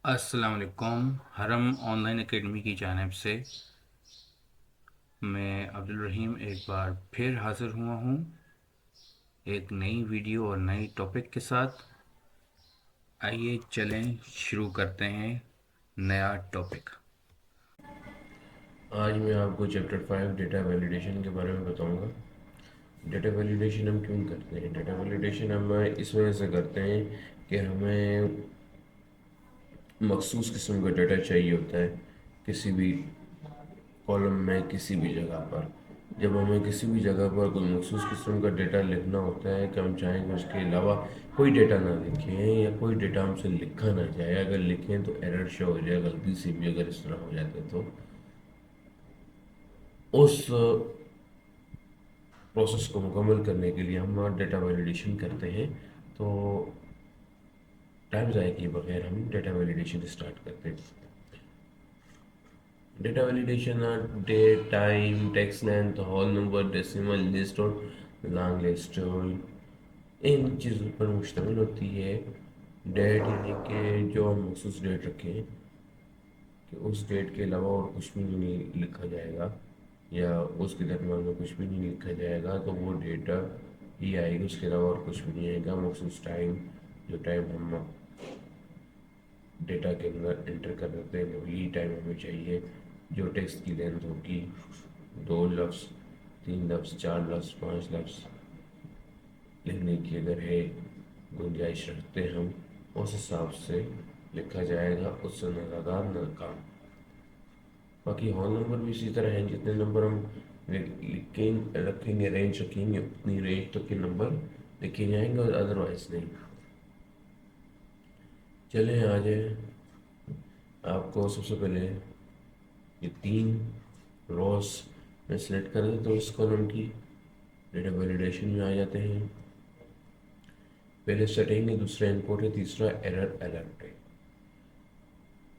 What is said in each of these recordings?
अस्सलाम वालेकुम। हरम ऑनलाइन एकेडमी की जानिब से मैं अब्दुल रहीम एक बार फिर हाज़िर हुआ हूँ एक नई वीडियो और नई टॉपिक के साथ। आइए चलें शुरू करते हैं नया टॉपिक। आज मैं आपको चैप्टर 5 डेटा वैलिडेशन के बारे में बताऊंगा। डेटा वैलिडेशन हम क्यों करते हैं? डेटा वैलिडेशन हम इस वजह से करते हैं कि हमें मखसूस किस्म का डेटा चाहिए होता है किसी भी कॉलम में, किसी भी जगह पर। जब हमें किसी भी जगह पर कोई मखसूस किस्म का डेटा लिखना होता है कि हम चाहेंगे उसके अलावा कोई डेटा ना लिखें या कोई डेटा हमसे लिखा ना जाए, अगर लिखें तो एरर शो हो जाए, गलती से भी अगर इस तरह हो जाता है तो उस प्रोसेस को मुकम्मल करने के लिए हम डेटा वैलिडेशन करते हैं। तो टाइम ज़ाया किए बगैर हम डेटा वैलिडेशन स्टार्ट करते हैं। Data validation date, time, text length, whole number, decimal, list और लॉन्ग लिस्ट इन चीज़ों पर मुश्तमिल होती है। डेट यानी कि जो हम मखसूस डेट रखें कि उस डेट के अलावा और कुछ भी नहीं लिखा जाएगा या उसके दरमियान में कुछ भी नहीं लिखा जाएगा तो वो डेटा ही आएगी, उसके अलावा और कुछ भी नहीं आएगा। मखसूस टाइम, जो टाइम हम डेटा के अंदर एंटर कर देते हैं वही टाइम हमें चाहिए। जो टेक्स्ट की लेंथ होगी, 2 लफ्ज़, 3 लफ्ज़, 4 लफ्ज़, 5 लफ्ज़ लिखने की अगर है गुंजाइश रखते हैं हम, उस हिसाब से लिखा जाएगा, उससे न ज़्यादा न कम। बाकी होल नंबर भी इसी तरह हैं, जितने नंबर हम लिखेंगे रखेंगे, रेंज रखेंगे, उतनी रेंज तक के नंबर लिखे जाएंगे और अदरवाइज नहीं। चलें आ जाए, आपको सबसे पहले ये 3 रोज में सेलेक्ट कर दें तो इस कॉलम की डेटा वैलिडेशन में आ जाते हैं। पहले सेटिंग है, दूसरा इनपुट है, तीसरा एरर अलर्ट है।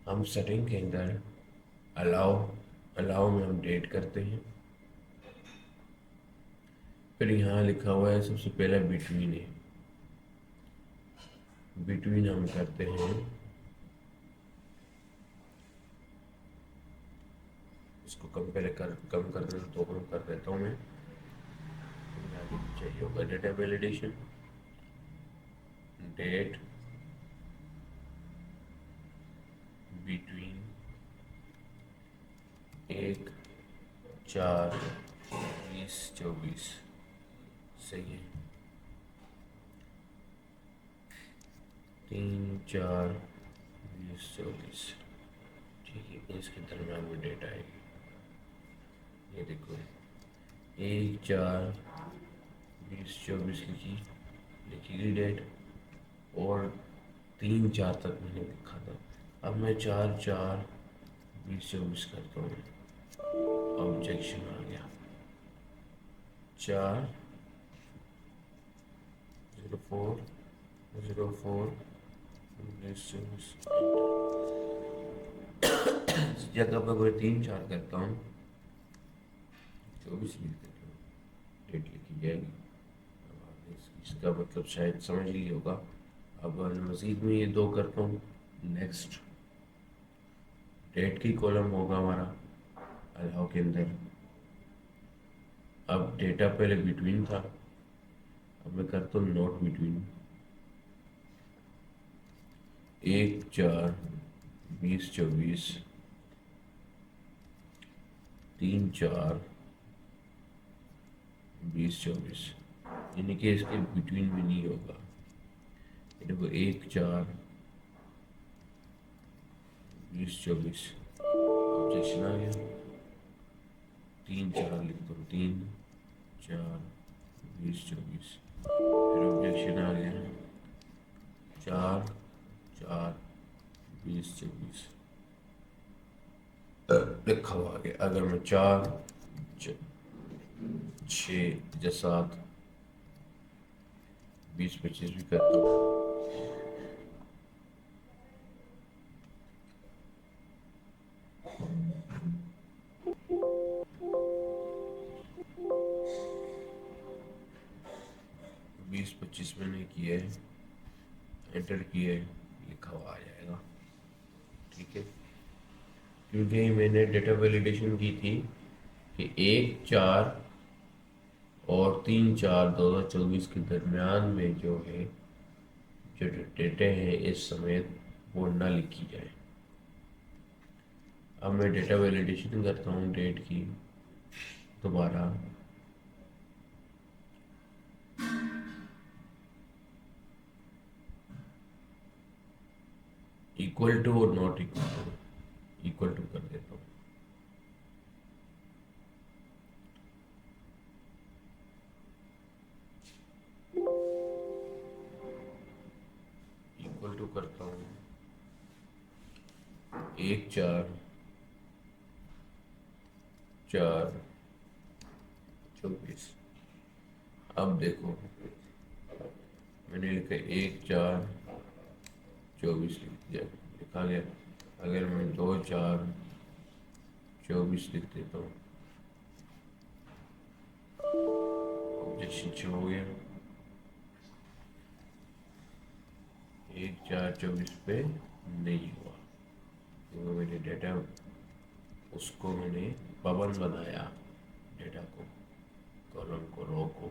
हम सेटिंग के अंदर अलाउ अलाउ में हम डेट करते हैं। फिर यहाँ लिखा हुआ है सबसे पहला बिटवीन है, बिटवीन हम करते हैं। इसको कम पहले कम कर दें तो कम कर देता हूँ मैं। आगे चाहिए होगा डेटा वैलिडेशन, डेट बिटवीन 1/4/2024। सही है। 3/4/2024, ठीक है। इसके दरम्यान में डेट आएगी, ये देखो, 1/4/2024 लिखी गई डेट, और 3/4 तक मैंने लिखा था। अब मैं 4/4/2024 करता हूँ। ऑब्जेक्शन आ गया। 4/04/2024 जगह पर कोई 3/4 करता हूँ, 24 लिख देता हूँ, डेट लिखी जाएगी। अब आपने इसका मतलब शायद समझ लिया होगा। अब मज़ीद में ये 2 करता हूँ। नेक्स्ट, डेट की कॉलम होगा हमारा अलाउ के अंदर। अब डेटा पहले बिटवीन था, अब मैं करता हूँ नॉट बिटवीन। 1/4/2024, 3/4/2024, यानी कि इसके बिटवीन में नहीं होगा। ये देखो, 1/4/2024, ऑब्जेक्शन आ गया। 3/4 लिख दो, 3/4/2024, फिर ऑब्जेक्शन आ गया। 4/4/2024 लिखा हुआ आ गया। अगर मैं 4/6 या 7/2025 भी करता हूँ, 2025 मैंने किया है, एंटर किया है, लिखा हुआ आ जाएगा। ठीक है, क्योंकि मैंने डेटा वैलिडेशन की थी कि 1/4 और 3/4 2024 के दरमियान में जो है, जो डेटे हैं इस समय, वो ना लिखी जाए। अब मैं डेटा वैलिडेशन करता हूँ डेट की दोबारा। इक्वल टू और नॉट इक्वल टू कर देता हूँ। इक्वल टू करता हूँ 1/4/24। अब देखो, मैंने लिखा 1/4/24 लिखा गया। अगर मैं 2/4/24 लिख देता हूँ, ऑब्जेक्शन शो हो गया। 1/4/24 पे नहीं हुआ, क्योंकि मैंने डेटा, उसको मैंने पाबंद बनाया, डेटा को, कॉलम को, रो को।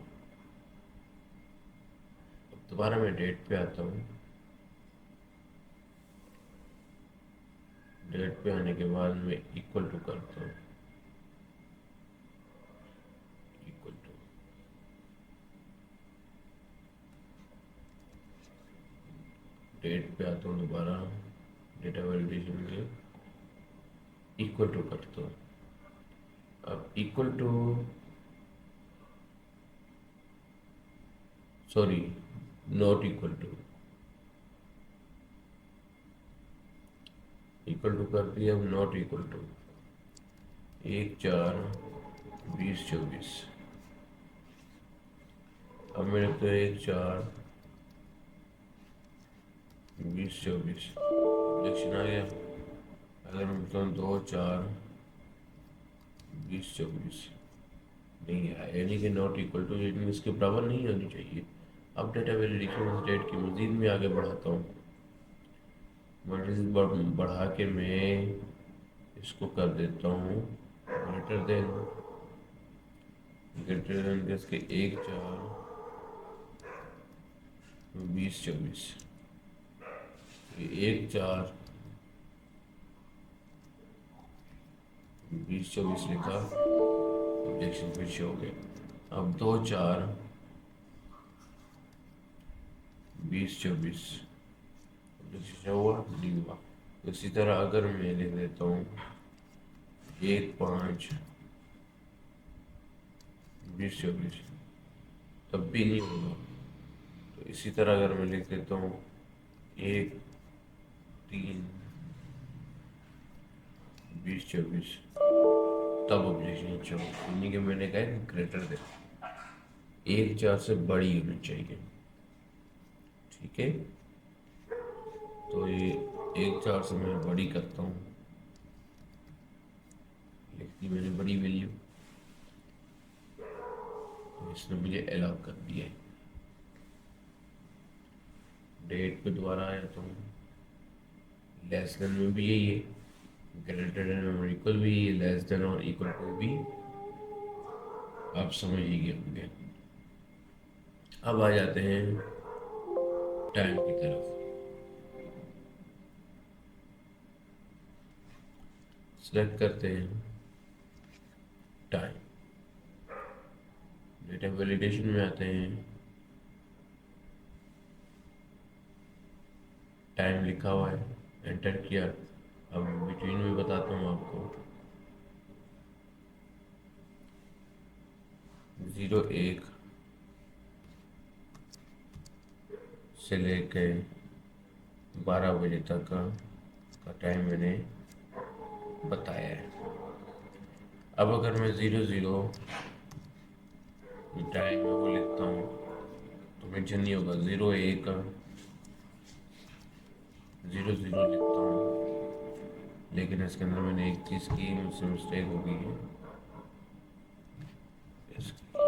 अब दोबारा मैं डेट पे आता हूँ। डेट पे आने के बाद मैं इक्वल टू करता हूँ, इक्वल टू। डेट पे आता हूँ दोबारा, डेटा वैलिडेशन के इक्वल टू करता हूँ। अब equal to, sorry, not equal to, equal to कर दिया। अब नॉट इक्वल टू 1/4/2024। अब मेरे तो 1/4/2024 ऑब्जेक्शन आ गया। अगर मैं बोलता हूँ 2/4/2024, नहीं है, यानी कि नॉट इक्वल टू, यानी इसके बराबर नहीं होनी चाहिए। अब डेटा वेरिफिकेशन इस डेट की मजीद में आगे बढ़ाता हूँ। मजीद बढ़ा के मैं इसको कर देता हूँ ग्रेटर देन इसके 1/4/2024। 1/4/2024 लिखा, ऑब्जेक्शन फिर से हो गया। अब 2/4/2024 ऑब्जेक्शन हुआ, नहीं हुआ। इसी तरह अगर मैं लिख देता हूँ 1/5/2024, तब भी नहीं होगा। तो इसी तरह अगर मैं लिख देता हूँ 1/3/2024, तब ऑब्जेक्शन शो, यानी कि मैंने कहा कि ग्रेटर देन 1/4 से बड़ी होनी चाहिए। ठीक है, तो ये 1/4 से मैं बड़ी करता हूँ, लिख दी मैंने बड़ी वैल्यू, तो इसने मुझे अलाउ कर दिया है। डेट पे दोबारा आया तो लेस देन में भी यही है, ग्रेटर देन और इक्वल भी है, लेस देन और इक्वल टू भी आप समझ ही गए होंगे। अब आ जाते हैं टाइम की तरफ। सेलेक्ट करते हैं टाइम, डेटा वैलिडेशन में आते हैं, टाइम लिखा हुआ है, एंटर किया। अब बिटवीन में बताता हूँ आपको, 01 से लेके 12 बजे तक का टाइम मैंने बताया है। अब अगर मैं 00 टाइम में वो लिखता हूँ तो मेंशन नहीं होगा, 01 00 लिखता हूँ, लेकिन इसके अंदर मैंने एक चीज़ की, मुझसे मिस्टेक हो गई है। इसको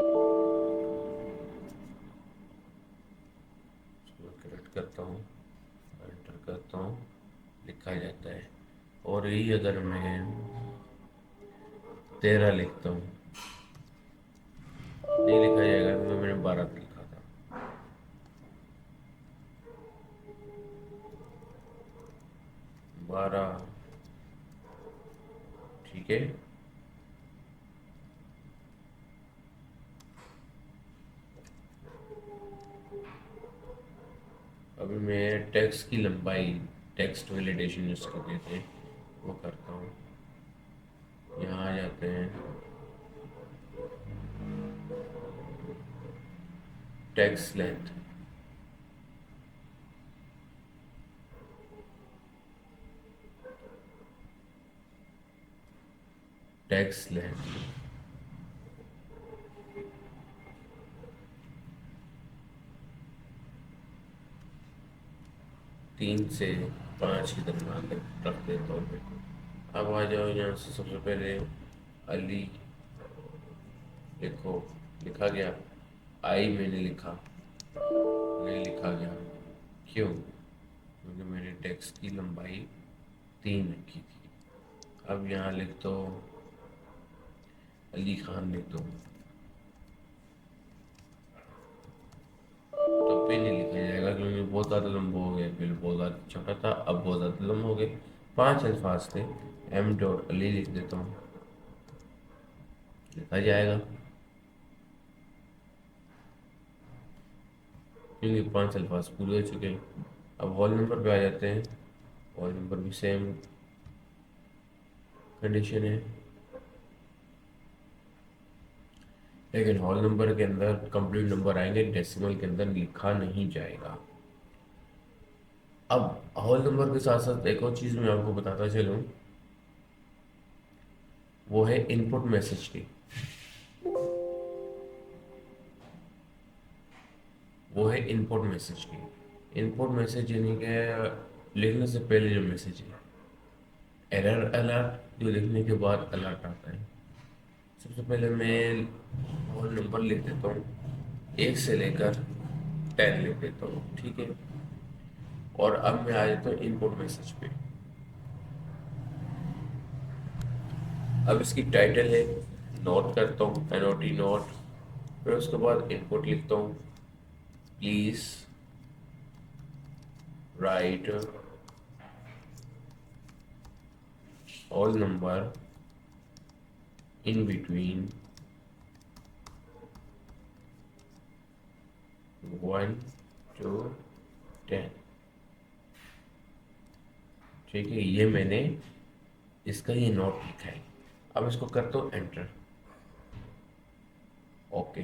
करेक्ट करता हूँ, एंटर करता हूँ, लिखा जाता है और यही अगर मैं 13 लिखता हूँ, नहीं लिखा जाएगा क्योंकि मैंने 12 लिखा था। 12, ठीक है। अभी मैं टेक्स्ट की लंबाई, टेक्स्ट वैलिडेशन जिसको कहते हैं, वो करता हूँ। यहाँ आ जाते हैं, टेक्स्ट लेंथ, टेक्स्ट लेंथ 3 से 5 के दरम्यान रख देता हूँ मैं। अब आ जाओ यहाँ से, सबसे पहले अली लिखो, लिखा गया। आई मैंने लिखा, नहीं लिखा गया। क्यों? क्योंकि मैंने टेक्स्ट की लंबाई 3 रखी थी। अब यहाँ लिख दो अली खान लिख दो, तब भी नहीं लिखा जाएगा क्योंकि बहुत ज़्यादा लंबा हो गया। पहले बहुत ज़्यादा छोटा था, अब बहुत ज़्यादा लंबा हो गया। 5 अल्फाज थे। एम डॉट अली लिख देता हूँ, लिखा जाएगा क्योंकि 5 अल्फाज पूरे हो चुके हैं। अब हॉल नंबर पे आ जाते हैं। हॉल नंबर भी सेम कंडीशन है, लेकिन हॉल नंबर के अंदर कंप्लीट नंबर आएंगे, डेसिमल के अंदर लिखा नहीं जाएगा। अब हॉल नंबर के साथ साथ एक और चीज़ मैं आपको बताता चलूँ, वो है इनपुट मैसेज की। वो है इनपुट मैसेज की। इनपुट मैसेज यानी कि लिखने से पहले जो मैसेज है, एरर अलर्ट, जो लिखने के बाद अलर्ट आता है। सबसे पहले मैं होल नंबर लिख देता हूँ, 1 से लेकर 10 लिख देता हूँ, ठीक है। और अब मैं आ जाता हूँ इनपुट मैसेज पे। अब इसकी टाइटल है, नोट करता हूँ, NOT नोट। फिर उसके बाद इनपुट लिखता हूँ, please right all number in between 1 to 10, ठीक है। ये मैंने इसका ये नोट लिखा है। अब इसको करता हूँ एंटर, ओके।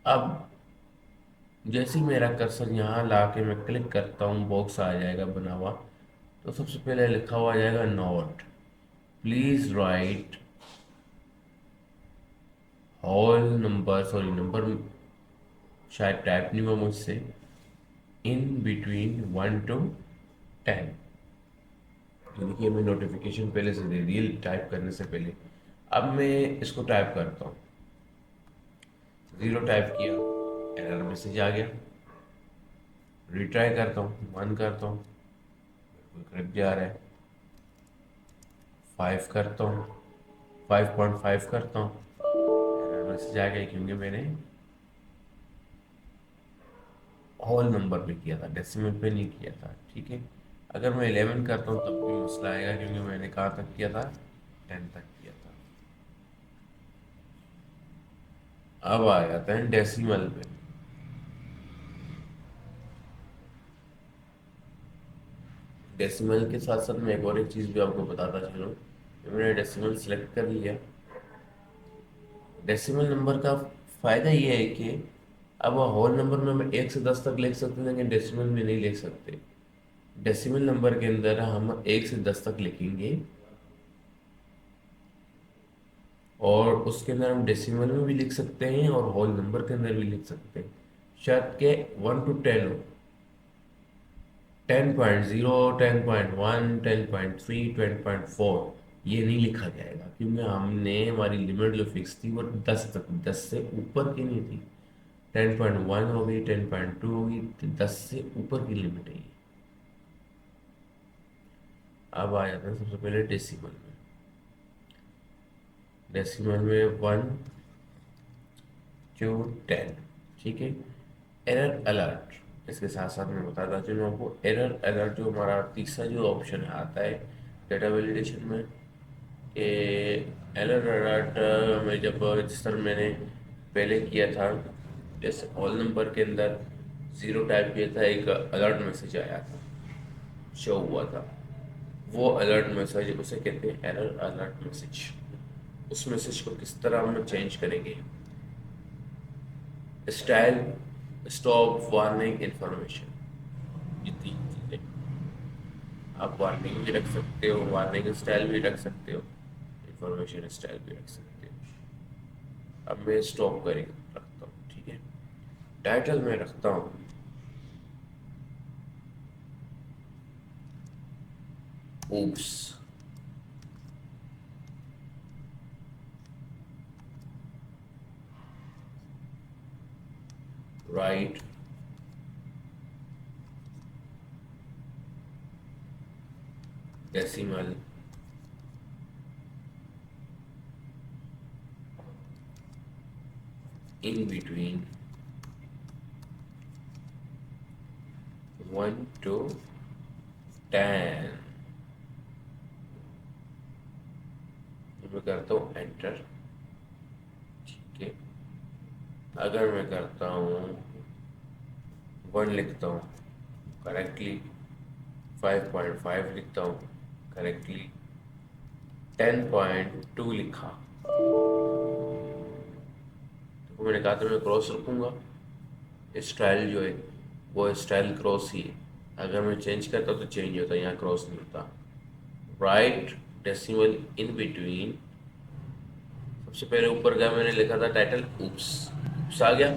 अब जैसे ही मेरा कर्सर यहाँ ला के मैं क्लिक करता हूँ, बॉक्स आ जाएगा बना हुआ। तो सबसे पहले लिखा हुआ आ जाएगा note, please write whole number, sorry number शायद टाइप नहीं हुआ मुझसे, इन बिटवीन 1 to 10। तो देखिए मैं नोटिफिकेशन पहले से दे दी टाइप करने से पहले। अब मैं इसको टाइप करता हूँ, 0 टाइप किया, एरर मैसेज आ गया। रिट्राई करता हूँ, 1 करता हूँ, करेक्ट जा रहा है। 5 करता हूँ, 5.5 करता हूँ, एरर मैसेज आ गया क्योंकि मैंने होल नंबर पे किया था, डेसिमल पे नहीं किया था, ठीक है। अगर मैं 11 करता हूँ तब भी मसला आएगा क्योंकि मैंने कहाँ तक किया था, 10 तक किया था। अब आ जाता है डेसिमल पे। डेसिमल के साथ साथ मैं एक और एक चीज़ भी आपको बताता चलूँ। मैंने डेसिमल सेलेक्ट कर लिया। डेसिमल नंबर का फ़ायदा ये है कि अब होल नंबर में हम 1 से 10 तक लिख सकते हैं, लेकिन डेसिमल में नहीं लिख सकते। डेसिमल नंबर के अंदर हम 1 से 10 तक लिखेंगे और उसके अंदर हम डेसिमल में भी लिख सकते हैं और होल नंबर के अंदर भी लिख सकते हैं। शर्त के 1 to 10 हो, 10.0, 10.1, 10.3, 10.4 ये नहीं लिखा जाएगा क्योंकि हमने हमारी लिमिट जो फिक्स थी वो 10 तक, 10 से ऊपर की नहीं थी। 10.1 हो गई, 10.2 हो गई, 10 से ऊपर की लिमिट है ये। अब आ जाते हैं सबसे पहले डेसिमल में। डेसिमल में 1 to 10, ठीक है। एरर अलर्ट, इसके साथ साथ मैं बताता चलूँ आपको, एरर अलर्ट जो हमारा तीसरा जो ऑप्शन आता है डेटा वैलिडेशन में, कि एरर अलर्ट में जब जिस तरह मैंने पहले किया था, जैसे ऑल नंबर के अंदर 0 टाइप किया था, एक अलर्ट मैसेज आया था, शो हुआ था, वो अलर्ट मैसेज उसे कहते हैं एरर अलर्ट मैसेज। उस मैसेज को किस तरह हम चेंज करेंगे, स्टाइल, स्टॉप, वार्निंग, इंफॉर्मेशन, ये 3 चीज़ें। आप वार्निंग भी रख सकते हो, वार्निंग स्टाइल भी रख सकते हो, इंफॉर्मेशन स्टाइल भी रख सकते हो। अब मैं स्टॉप करेंगे रखता हूँ, ठीक है। टाइटल में रखता हूँ oops, right decimal in between 1 to 10। मैं करता हूँ एंटर, ठीक है। अगर मैं करता हूँ 1 लिखता हूँ करेक्टली, 5.5 लिखता हूँ करेक्टली, 10.2 लिखा तो मैंने कहा था मैं क्रॉस रखूँगा, स्टाइल जो है वो स्टाइल क्रॉस ही है। अगर मैं चेंज करता तो चेंज होता, यहाँ क्रॉस नहीं होता। राइट डेसिमल इन बिटवीन, सबसे पहले ऊपर गया मैंने लिखा था टाइटल उप्स, उप्स आ गया।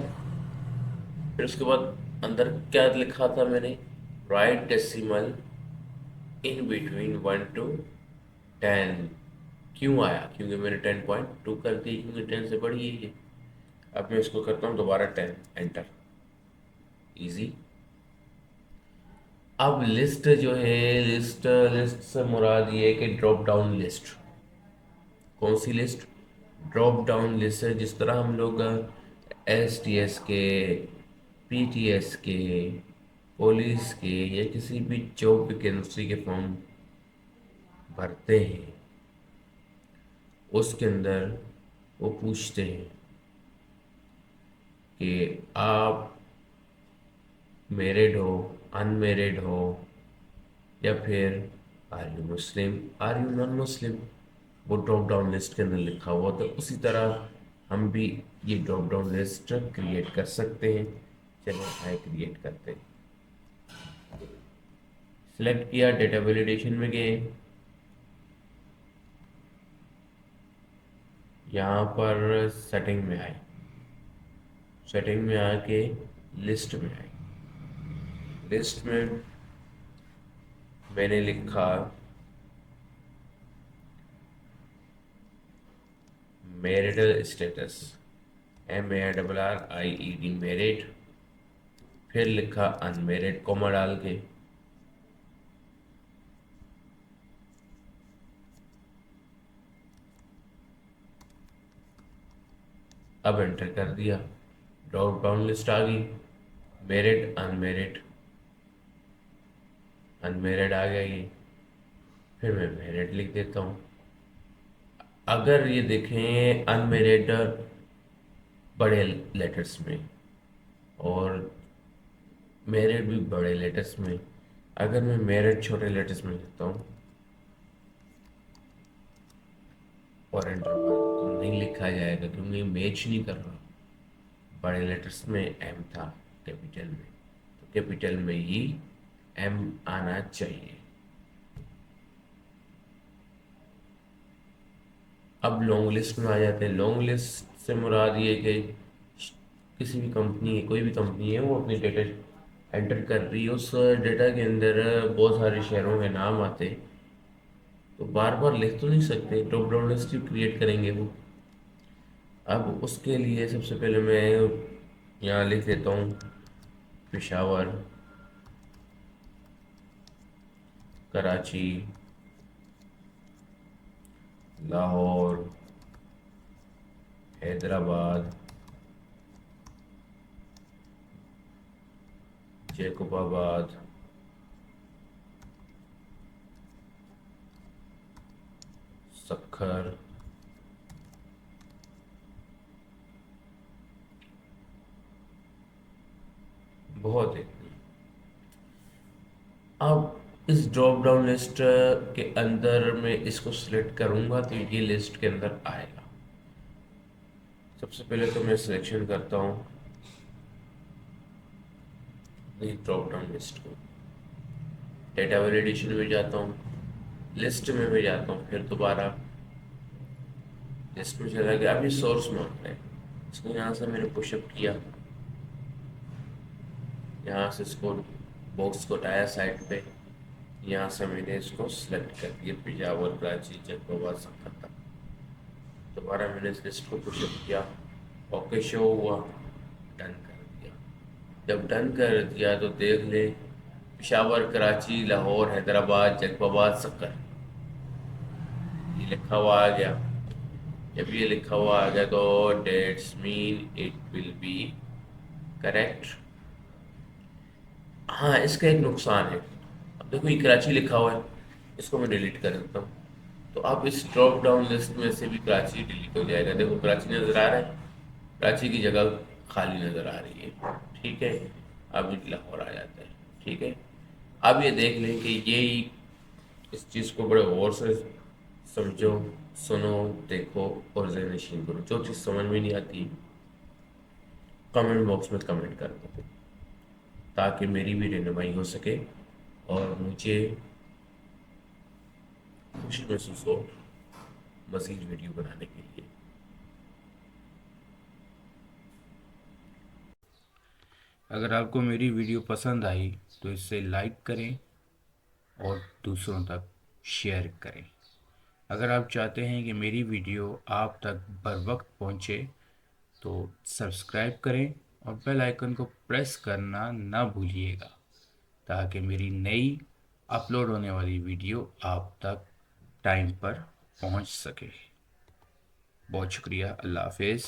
फिर उसके बाद अंदर क्या लिखा था मैंने, right decimal in between 1 to 10। क्यों आया, क्योंकि मैंने 10.2 कर दी, क्योंकि 10 से बड़ी है ये। अब मैं इसको करता हूँ दोबारा 10, एंटर, इजी। अब लिस्ट जो है, लिस्ट लिस्ट से मुराद ये है कि ड्रॉप डाउन लिस्ट। कौन सी लिस्ट, ड्रॉप डाउन लिस्ट है। जिस तरह हम लोग STS के, PTS के, पुलिस के या किसी भी जॉब वैकेंसी के फॉर्म भरते हैं, उसके अंदर वो पूछते हैं कि आप मैरिड हो, अनमैरिड हो, या फिर are you Muslim, are you non Muslim. वो ड्रॉप डाउन लिस्ट के अंदर लिखा हुआ, तो उसी तरह हम भी ये ड्रॉप डाउन लिस्ट क्रिएट कर सकते हैं। चलो आए क्रिएट करते हैं। सिलेक्ट किया, डेटा वैलिडेशन में गए, यहाँ पर सेटिंग में आए, सेटिंग में आके लिस्ट में आए। लिस्ट में मैंने लिखा मैरिटल स्टेटस, MARRIED मैरिड, फिर लिखा अनमेरिड कॉमा डाल के, अब एंटर कर दिया। ड्रॉप डाउन लिस्ट आ गई, मैरिड अनमेरिड, अनमेरिड आ गया ये, फिर मैं मैरिड लिख देता हूँ। अगर ये देखें अनमेरिड बड़े लेटर्स में और मैरिड भी बड़े लेटर्स में, अगर मैं मैरिड छोटे लेटर्स में लिखता हूँ और एंटर तो नहीं लिखा जाएगा, क्योंकि मैच नहीं कर रहा। बड़े लेटर्स में एम था कैपिटल में, तो कैपिटल में ही एम आना चाहिए। अब लॉन्ग लिस्ट में आ जाते हैं। लॉन्ग लिस्ट से मुराद ये कि किसी भी कंपनी है, कोई भी कंपनी है, वो अपनी डेटा एंटर कर रही है, उस डेटा के अंदर बहुत सारे शहरों के नाम आते हैं, तो बार बार लिख तो नहीं सकते, ड्रॉप डाउन लिस्ट क्रिएट करेंगे वो। अब उसके लिए सबसे पहले मैं यहाँ लिख देता हूँ पेशावर, कराची, लाहौर, हैदराबाद, जैकोबाबाद, सक्खर, बहुत है। अब इस ड्रॉप डाउन लिस्ट के अंदर मैं इसको सिलेक्ट करूंगा तो ये लिस्ट के अंदर आएगा। सबसे पहले तो मैं सिलेक्शन करता हूँ ड्रॉप डाउन लिस्ट को, डेटा वैलिडेशन में जाता हूँ, लिस्ट में मैं जाता हूँ, फिर दोबारा लिस्ट में चला गया। अभी सोर्स मांगता है, इसको यहाँ से मैंने पुशअप किया, यहाँ से इसको बॉक्स को हटाया साइड पे, यहाँ से मैंने इसको सिलेक्ट कर दिया पेजावर, कराची, जैकोबाबाद, सक्खर तक। दोबारा मैंने इस लिस्ट को पुशअप किया, ओके शो हुआ, डन कर दिया। जब डन कर दिया तो देख ले पेशावर, कराची, लाहौर, हैदराबाद, जैकोबाबाद, सक्खर ये लिखा हुआ आ गया। जब ये लिखा हुआ आ गया तो dates mean it will be correct. हाँ, इसका एक नुकसान है। अब देखो ये कराची लिखा हुआ है, इसको मैं डिलीट कर देता हूँ तो अब इस ड्रॉप डाउन लिस्ट में से भी कराची डिलीट हो जाएगा। देखो कराची नज़र आ रहा है, कराची की जगह खाली नज़र आ रही है। ठीक है, अब ये लाहौर आ जाता है। ठीक है, अब ये देख लें कि ये इस चीज़ को बड़े गौर से समझो, सुनो, देखो और ज़हन नशीन करो। जो चीज़ समझ में नहीं आती कमेंट बॉक्स में कमेंट कर दो ताकि मेरी भी रहनुमाई हो सके और मुझे खुशी महसूस हो मज़ीद वीडियो बनाने के लिए। अगर आपको मेरी वीडियो पसंद आई तो इसे लाइक करें और दूसरों तक शेयर करें। अगर आप चाहते हैं कि मेरी वीडियो आप तक बर वक्त पहुँचे तो सब्सक्राइब करें और बेल आइकन को प्रेस करना ना भूलिएगा ताकि मेरी नई अपलोड होने वाली वीडियो आप तक टाइम पर पहुंच सके। बहुत शुक्रिया। अल्लाह हाफिज़।